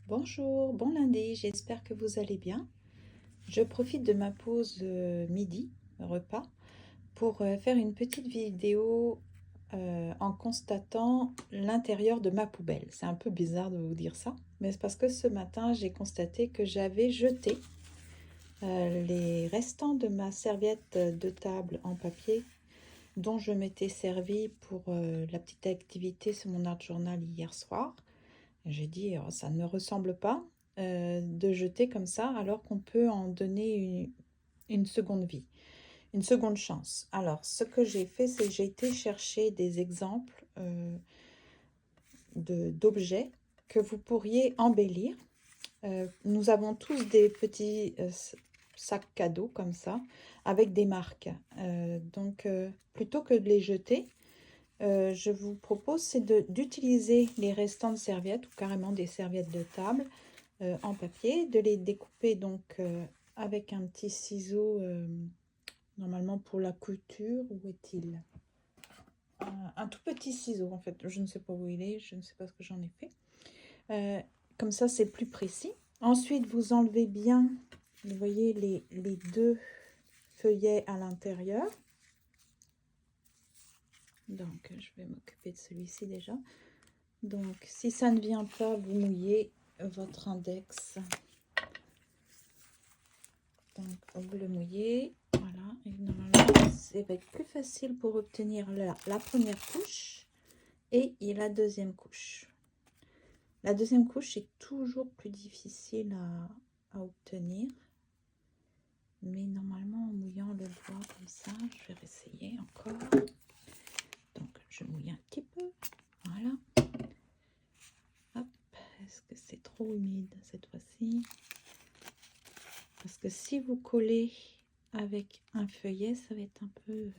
Bonjour, bon lundi, j'espère que vous allez bien. Je profite de ma pause midi, repas, pour faire une petite vidéo en constatant l'intérieur de ma poubelle. C'est un peu bizarre de vous dire ça, mais c'est parce que ce matin, j'ai constaté que j'avais jeté les restants de ma serviette de table en papier dont je m'étais servi pour la petite activité sur mon art journal hier soir. J'ai dit, oh, ça ne me ressemble pas de jeter comme ça alors qu'on peut en donner une seconde vie, une seconde chance. Alors, ce que j'ai fait, c'est que j'ai été chercher des exemples d'objets que vous pourriez embellir. Nous avons tous des petits sacs cadeaux comme ça, avec des marques. Donc, plutôt que de les jeter, je vous propose c'est d'utiliser les restants de serviettes ou carrément des serviettes de table en papier, de les découper donc avec un petit ciseau, normalement pour la couture. Où est-il? Un tout petit ciseau en fait, je ne sais pas où il est, je ne sais pas ce que j'en ai fait. Comme ça c'est plus précis. Ensuite vous enlevez bien, vous voyez les deux feuillets à l'intérieur. Donc je vais m'occuper de celui-ci déjà. Donc si ça ne vient pas, vous mouillez votre index. Donc vous le mouillez, voilà, et normalement ça va être plus facile pour obtenir la première couche et la deuxième couche. La deuxième couche est toujours plus difficile à obtenir, mais normalement en mouillant le doigt comme ça, je vais réessayer encore. Donc je mouille un petit peu, voilà. Hop, est-ce que c'est trop humide cette fois-ci? Parce que si vous collez avec un feuillet, ça va être un peu...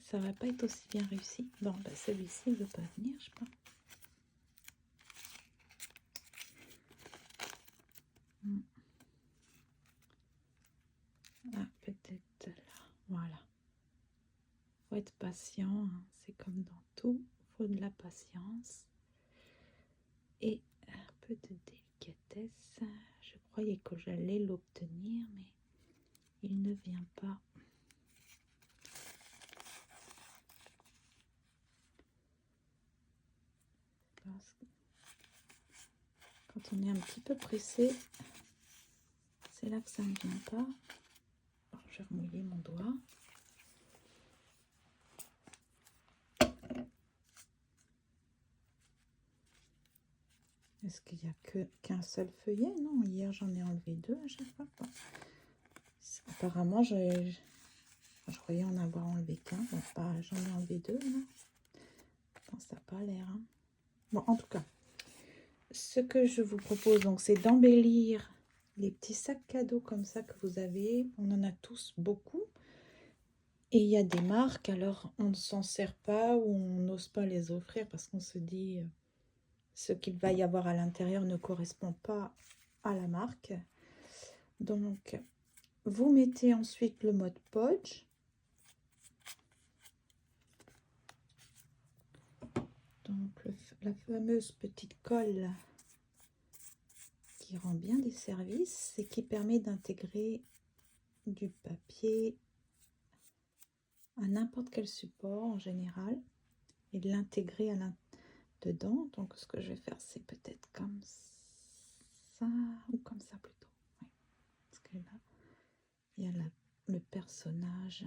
ça va pas être aussi bien réussi. Bon, bah celui-ci ne veut pas venir, je crois. Ah, peut-être là. Voilà. Faut être patient, hein. C'est comme dans tout. Faut de la patience. Et un peu de délicatesse. Je croyais que j'allais l'obtenir, mais il ne vient pas. Parce que quand on est un petit peu pressé, c'est là que ça ne vient pas. Alors, je vais remouiller mon doigt. Est-ce qu'il n'y a qu'un seul feuillet? Non, hier j'en ai enlevé deux à chaque fois. Bon. Apparemment, je croyais en avoir enlevé qu'un. Bon, j'en ai enlevé deux là. Bon, ça n'a pas l'air. Hein. Bon, en tout cas, ce que je vous propose donc, c'est d'embellir les petits sacs cadeaux comme ça que vous avez. On en a tous beaucoup. Et il y a des marques, alors on ne s'en sert pas ou on n'ose pas les offrir parce qu'on se dit ce qu'il va y avoir à l'intérieur ne correspond pas à la marque. Donc, vous mettez ensuite le mode Podge. Donc, la fameuse petite colle qui rend bien des services et qui permet d'intégrer du papier à n'importe quel support en général et de l'intégrer dedans. Donc, ce que je vais faire, c'est peut-être comme ça ou comme ça plutôt. Ouais. Parce que là, il y a le personnage.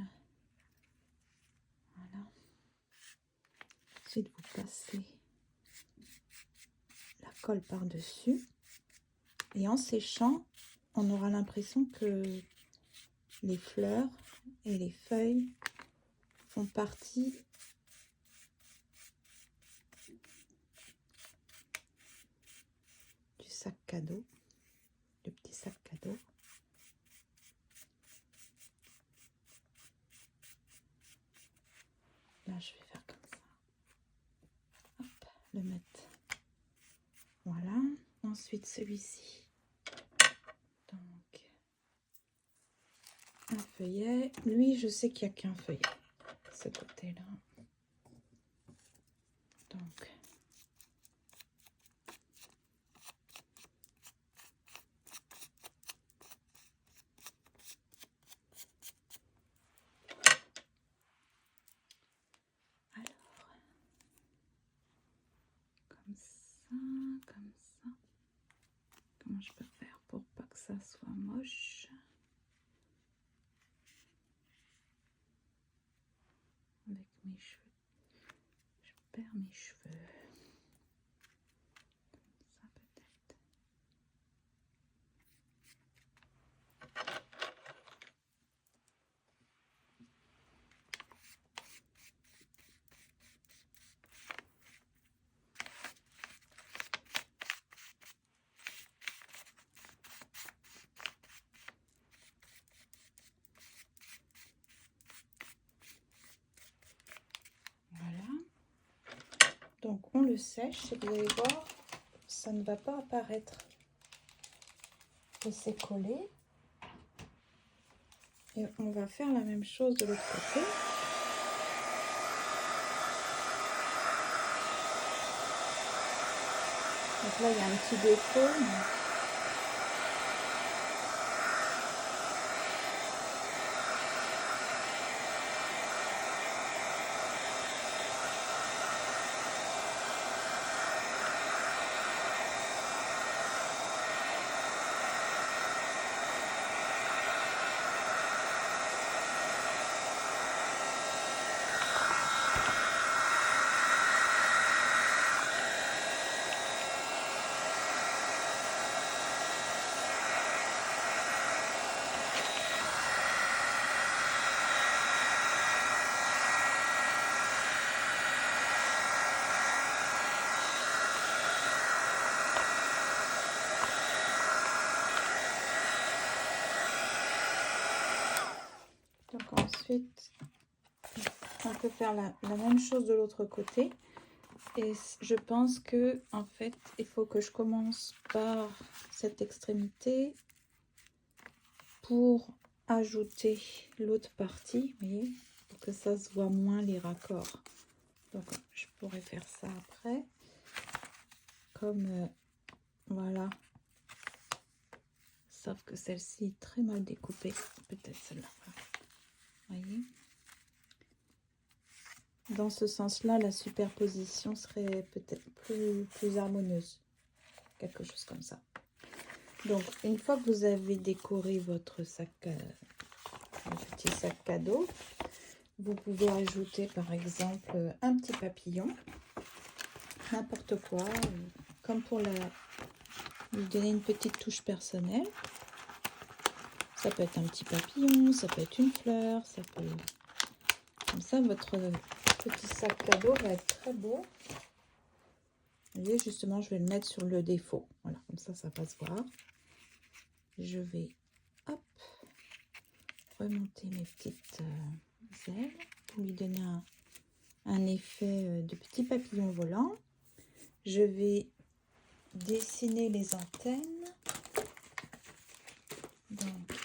Voilà. Ensuite, vous passez la colle par-dessus. Et en séchant, on aura l'impression que les fleurs et les feuilles font partie du sac cadeau, du petit sac cadeau. Là, je vais faire comme ça. Hop, le mettre. Voilà. Ensuite, celui-ci. Donc, un feuillet. Lui, je sais qu'il n'y a qu'un feuillet. Ce côté-là. Donc, ça, comme ça. Comment je peux faire pour pas que ça soit moche? Avec mes cheveux. Je perds mes cheveux. Comme ça peut-être. Donc on le sèche et vous allez voir, ça ne va pas apparaître que c'est collé. Et on va faire la même chose de l'autre côté. Donc là il y a un petit défaut. Donc ensuite, on peut faire la même chose de l'autre côté. Et je pense que en fait, il faut que je commence par cette extrémité pour ajouter l'autre partie, vous voyez, pour que ça se voit moins les raccords. Donc je pourrais faire ça après, comme voilà. Sauf que celle-ci est très mal découpée, peut-être celle-là. Voyez. Dans ce sens-là, la superposition serait peut-être plus harmonieuse. Quelque chose comme ça. Donc, une fois que vous avez décoré votre sac, petit sac cadeau, vous pouvez ajouter par exemple un petit papillon, n'importe quoi, comme pour lui donner une petite touche personnelle. Ça peut être un petit papillon, ça peut être une fleur, ça peut... Comme ça, votre petit sac cadeau va être très beau. Vous voyez, justement, je vais le mettre sur le défaut. Voilà, comme ça va se voir. Je vais, hop, remonter mes petites ailes pour lui donner un effet de petit papillon volant. Je vais dessiner les antennes. Donc,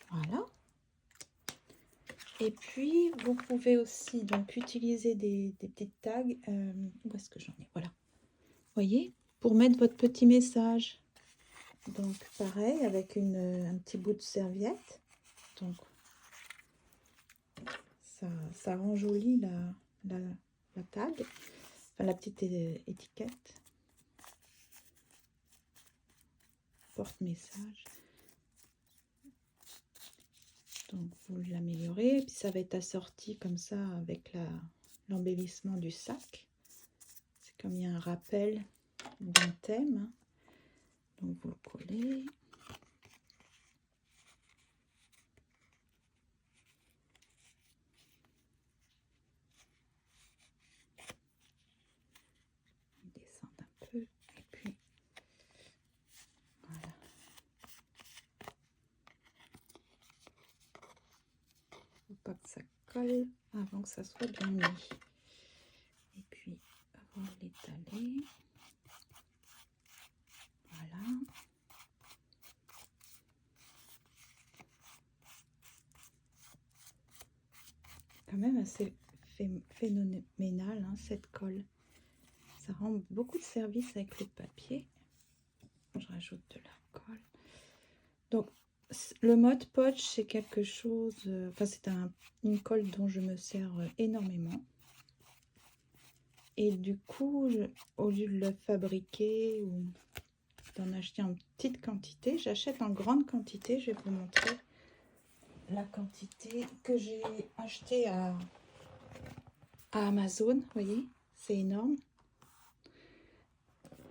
voilà. Et puis, vous pouvez aussi donc utiliser des petites tags. Où est-ce que j'en ai? Voilà. Vous voyez, pour mettre votre petit message. Donc, pareil, avec un petit bout de serviette. Donc, ça rend joli la tag, enfin la petite étiquette. Porte-message. Donc, vous l'améliorez. Puis, ça va être assorti comme ça avec l'embellissement du sac. C'est comme il y a un rappel d'un thème. Donc, vous le collez. Descendre un peu. Et puis, voilà. Faut pas que ça colle avant que ça soit bien mis. Et puis, on va l'étaler. Voilà. Quand même assez phénoménal, hein, cette colle. Ça rend beaucoup de service avec le papier. Je rajoute de la colle. Donc, le Mod Podge, c'est quelque chose, enfin c'est une colle dont je me sers énormément. Et du coup, au lieu de le fabriquer ou d'en acheter en petite quantité, j'achète en grande quantité. Je vais vous montrer la quantité que j'ai achetée à Amazon. Vous voyez, c'est énorme.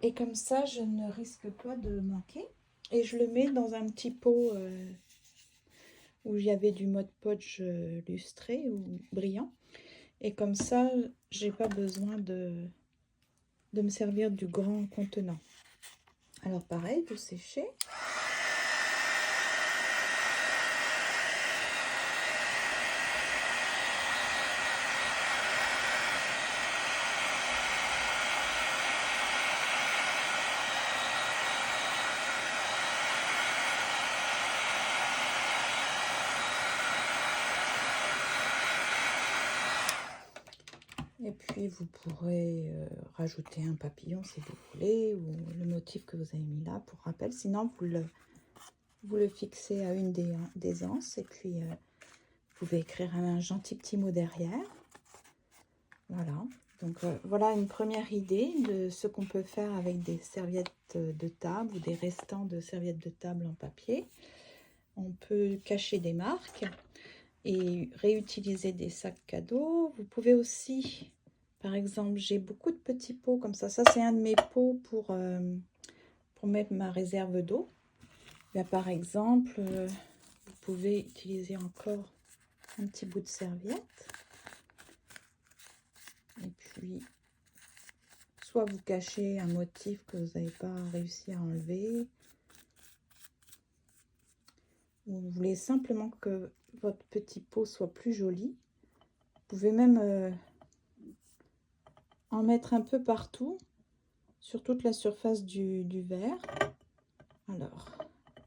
Et comme ça, je ne risque pas de manquer. Et je le mets dans un petit pot où il y avait du Mod Podge lustré ou brillant. Et comme ça, j'ai pas besoin de me servir du grand contenant. Alors pareil, vous séchez. Et puis vous pourrez rajouter un papillon si vous voulez, ou le motif que vous avez mis là pour rappel. Sinon vous le fixez à une des anses et puis vous pouvez écrire un gentil petit mot derrière. Voilà, donc voilà une première idée de ce qu'on peut faire avec des serviettes de table ou des restants de serviettes de table en papier. On peut cacher des marques et réutiliser des sacs cadeaux. Vous pouvez aussi, par exemple, j'ai beaucoup de petits pots comme ça. Ça, c'est un de mes pots pour mettre ma réserve d'eau. Là, par exemple, vous pouvez utiliser encore un petit bout de serviette. Et puis, soit vous cachez un motif que vous n'avez pas réussi à enlever, ou vous voulez simplement que votre petit pot soit plus joli. Vous pouvez même en mettre un peu partout, sur toute la surface du verre. Alors,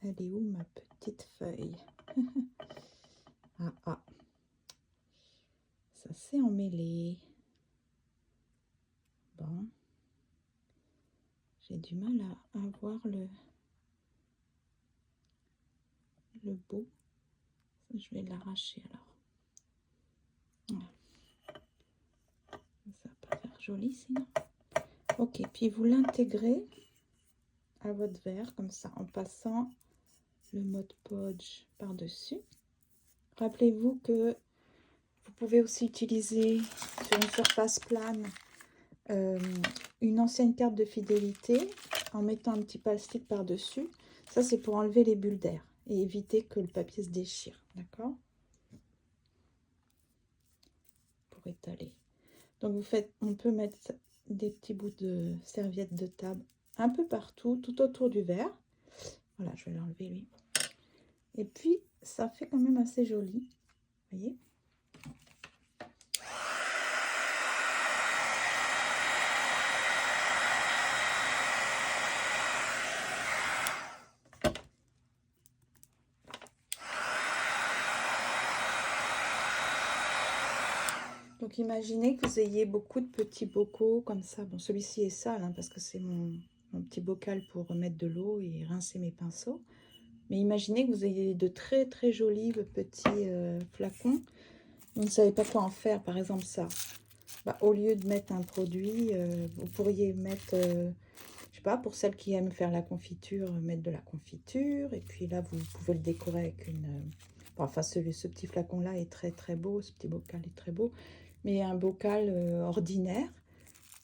elle est où ma petite feuille? Ah, ça s'est emmêlé. Bon, j'ai du mal à voir le bout. Je vais l'arracher alors. Voilà. Ça va pas faire joli sinon. Ok, puis vous l'intégrez à votre verre comme ça en passant le Mod Podge par-dessus. Rappelez-vous que vous pouvez aussi utiliser sur une surface plane une ancienne carte de fidélité en mettant un petit plastique par-dessus. Ça, c'est pour enlever les bulles d'air et éviter que le papier se déchire. D'accord? Pour étaler. Donc, on peut mettre des petits bouts de serviettes de table un peu partout, tout autour du verre. Voilà, je vais l'enlever lui. Et puis, ça fait quand même assez joli. Vous voyez? Donc imaginez que vous ayez beaucoup de petits bocaux comme ça. Bon, celui-ci est sale hein, parce que c'est mon petit bocal pour remettre de l'eau et rincer mes pinceaux. Mais imaginez que vous ayez de très très jolis petits flacons. Vous ne savez pas quoi en faire, par exemple ça. Bah, au lieu de mettre un produit, vous pourriez mettre, je sais pas, pour celles qui aiment faire la confiture, mettre de la confiture. Et puis là, vous pouvez le décorer avec une... bon, enfin, ce petit flacon-là est très très beau, ce petit bocal est très beau. Mais un bocal ordinaire,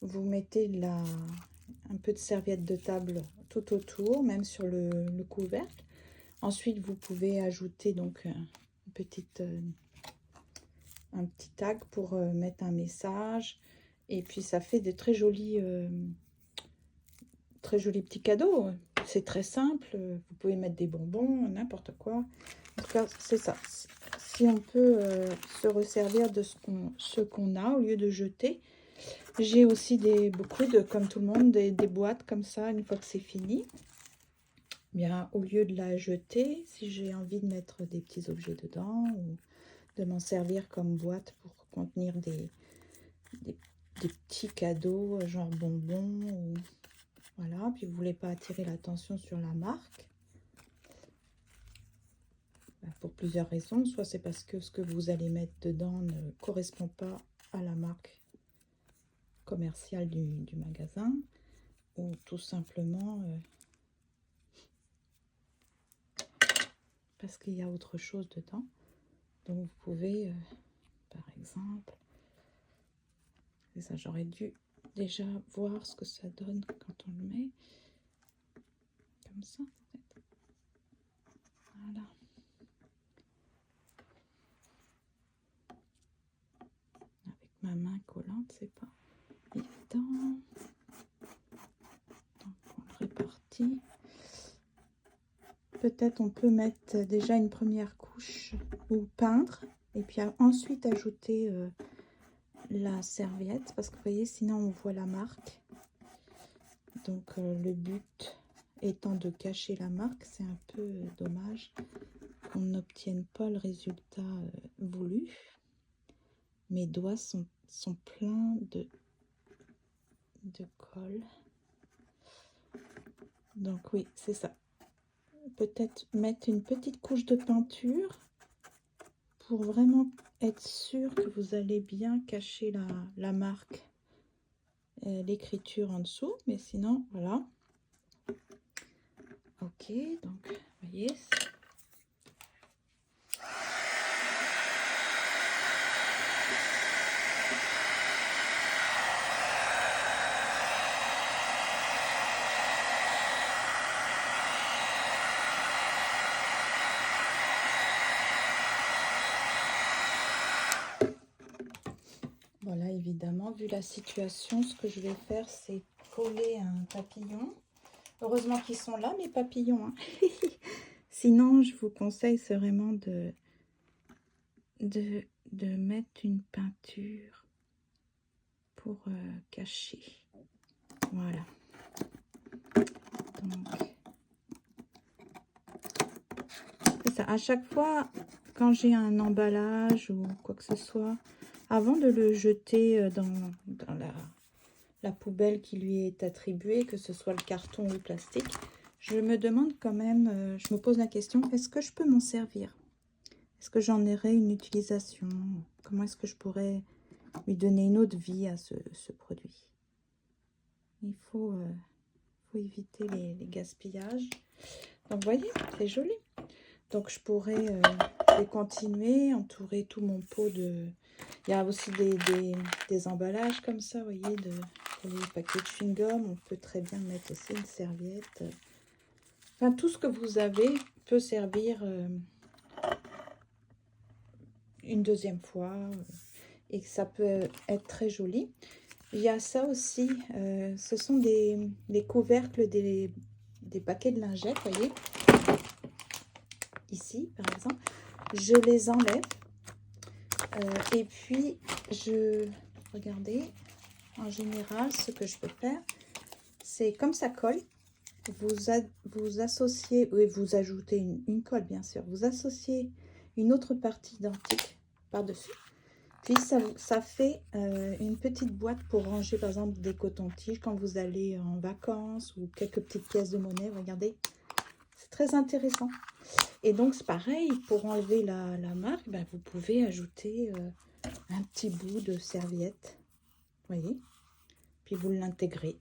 vous mettez un peu de serviette de table tout autour, même sur le couvercle. Ensuite, vous pouvez ajouter donc un petit tag pour mettre un message. Et puis, ça fait de très jolis petits cadeaux. C'est très simple. Vous pouvez mettre des bonbons, n'importe quoi. En tout cas, c'est ça. Si on peut se resservir de ce qu'on a au lieu de jeter. J'ai aussi beaucoup comme tout le monde, des boîtes comme ça une fois que c'est fini. Bien, au lieu de la jeter, si j'ai envie de mettre des petits objets dedans ou de m'en servir comme boîte pour contenir des petits cadeaux, genre bonbons. Ou... Voilà, puis vous voulez pas attirer l'attention sur la marque. pour plusieurs raisons. Soit c'est parce que ce que vous allez mettre dedans ne correspond pas à la marque commerciale du magasin, ou tout simplement parce qu'il y a autre chose dedans. Donc vous pouvez, par exemple, et ça j'aurais dû déjà voir ce que ça donne quand on le met comme ça. Voilà. Avec ma main collante, c'est pas évident. Donc on le répartit. Peut-être on peut mettre déjà une première couche ou peindre et puis ensuite ajouter la serviette, parce que vous voyez, sinon on voit la marque. Donc le but étant de cacher la marque, c'est un peu dommage qu'on n'obtienne pas le résultat voulu. Mes doigts sont pleins de colle. Donc oui, c'est ça. Peut-être mettre une petite couche de peinture pour vraiment être sûr que vous allez bien cacher la marque, l'écriture en dessous. Mais sinon, voilà. Ok, donc, vous voyez. Voilà, évidemment, vu la situation, ce que je vais faire, c'est coller un papillon. Heureusement qu'ils sont là, mes papillons. Hein. Sinon, je vous conseille vraiment de mettre une peinture pour cacher. Voilà. Donc, c'est ça. À chaque fois, quand j'ai un emballage ou quoi que ce soit, avant de le jeter dans la poubelle qui lui est attribuée, que ce soit le carton ou le plastique, je me demande quand même, je me pose la question, est-ce que je peux m'en servir? Est-ce que j'en aurai une utilisation? Comment est-ce que je pourrais lui donner une autre vie à ce produit? Il faut éviter les gaspillages. Donc, vous voyez, c'est joli. Donc, je pourrais continuer, entourer tout mon pot de... Il y a aussi des emballages comme ça, vous voyez, pour les paquets de chewing-gum. On peut très bien mettre aussi une serviette. Enfin, tout ce que vous avez peut servir une deuxième fois. Et ça peut être très joli. Il y a ça aussi. Ce sont des couvercles des paquets de lingettes, vous voyez. Ici, par exemple. Je les enlève. Et puis, regardez, en général, ce que je peux faire, c'est comme ça colle, vous associez, oui, vous ajoutez une colle, bien sûr, vous associez une autre partie identique par-dessus, puis ça fait une petite boîte pour ranger, par exemple, des cotons-tiges quand vous allez en vacances ou quelques petites pièces de monnaie, regardez, c'est très intéressant. Et donc, c'est pareil, pour enlever la marque, ben, vous pouvez ajouter un petit bout de serviette, voyez, puis vous l'intégrez.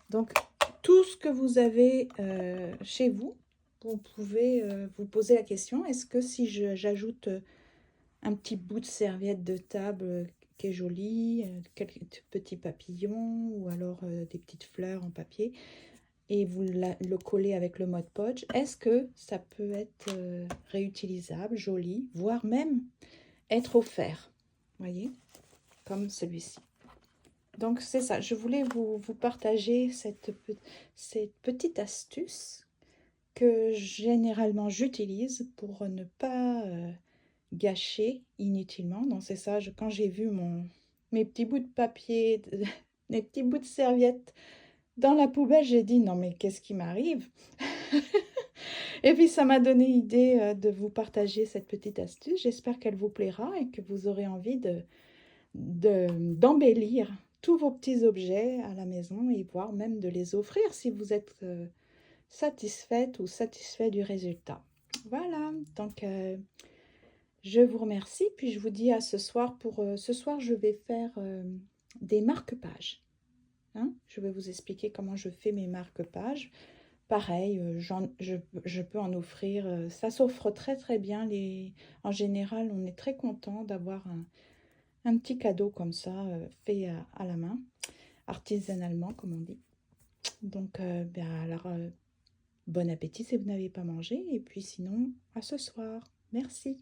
Donc, tout ce que vous avez chez vous, vous pouvez vous poser la question, est-ce que si j'ajoute un petit bout de serviette de table qui est jolie, quelques petits papillons, ou alors des petites fleurs en papier, et vous le collez avec le Mod Podge, est-ce que ça peut être réutilisable, joli, voire même être offert, voyez, comme celui-ci. Donc c'est ça, je voulais vous partager cette petite astuce que généralement j'utilise pour ne pas gâcher inutilement. Donc c'est ça, quand j'ai vu mes petits bouts de papier, mes petits bouts de serviette dans la poubelle, j'ai dit non mais qu'est-ce qui m'arrive? Et puis ça m'a donné l'idée de vous partager cette petite astuce. J'espère qu'elle vous plaira et que vous aurez envie d'embellir tous vos petits objets à la maison, et voire même de les offrir si vous êtes satisfaite ou satisfait du résultat. Voilà, donc je vous remercie, puis je vous dis à ce soir. Pour ce soir, je vais faire des marque-pages. Hein. Je vais vous expliquer comment je fais mes marque-pages. Pareil, je peux en offrir. Ça s'offre très très bien. En général, on est très content d'avoir un petit cadeau comme ça, fait à la main, artisanalement, comme on dit. Donc, alors, bon appétit si vous n'avez pas mangé. Et puis sinon, à ce soir. Merci.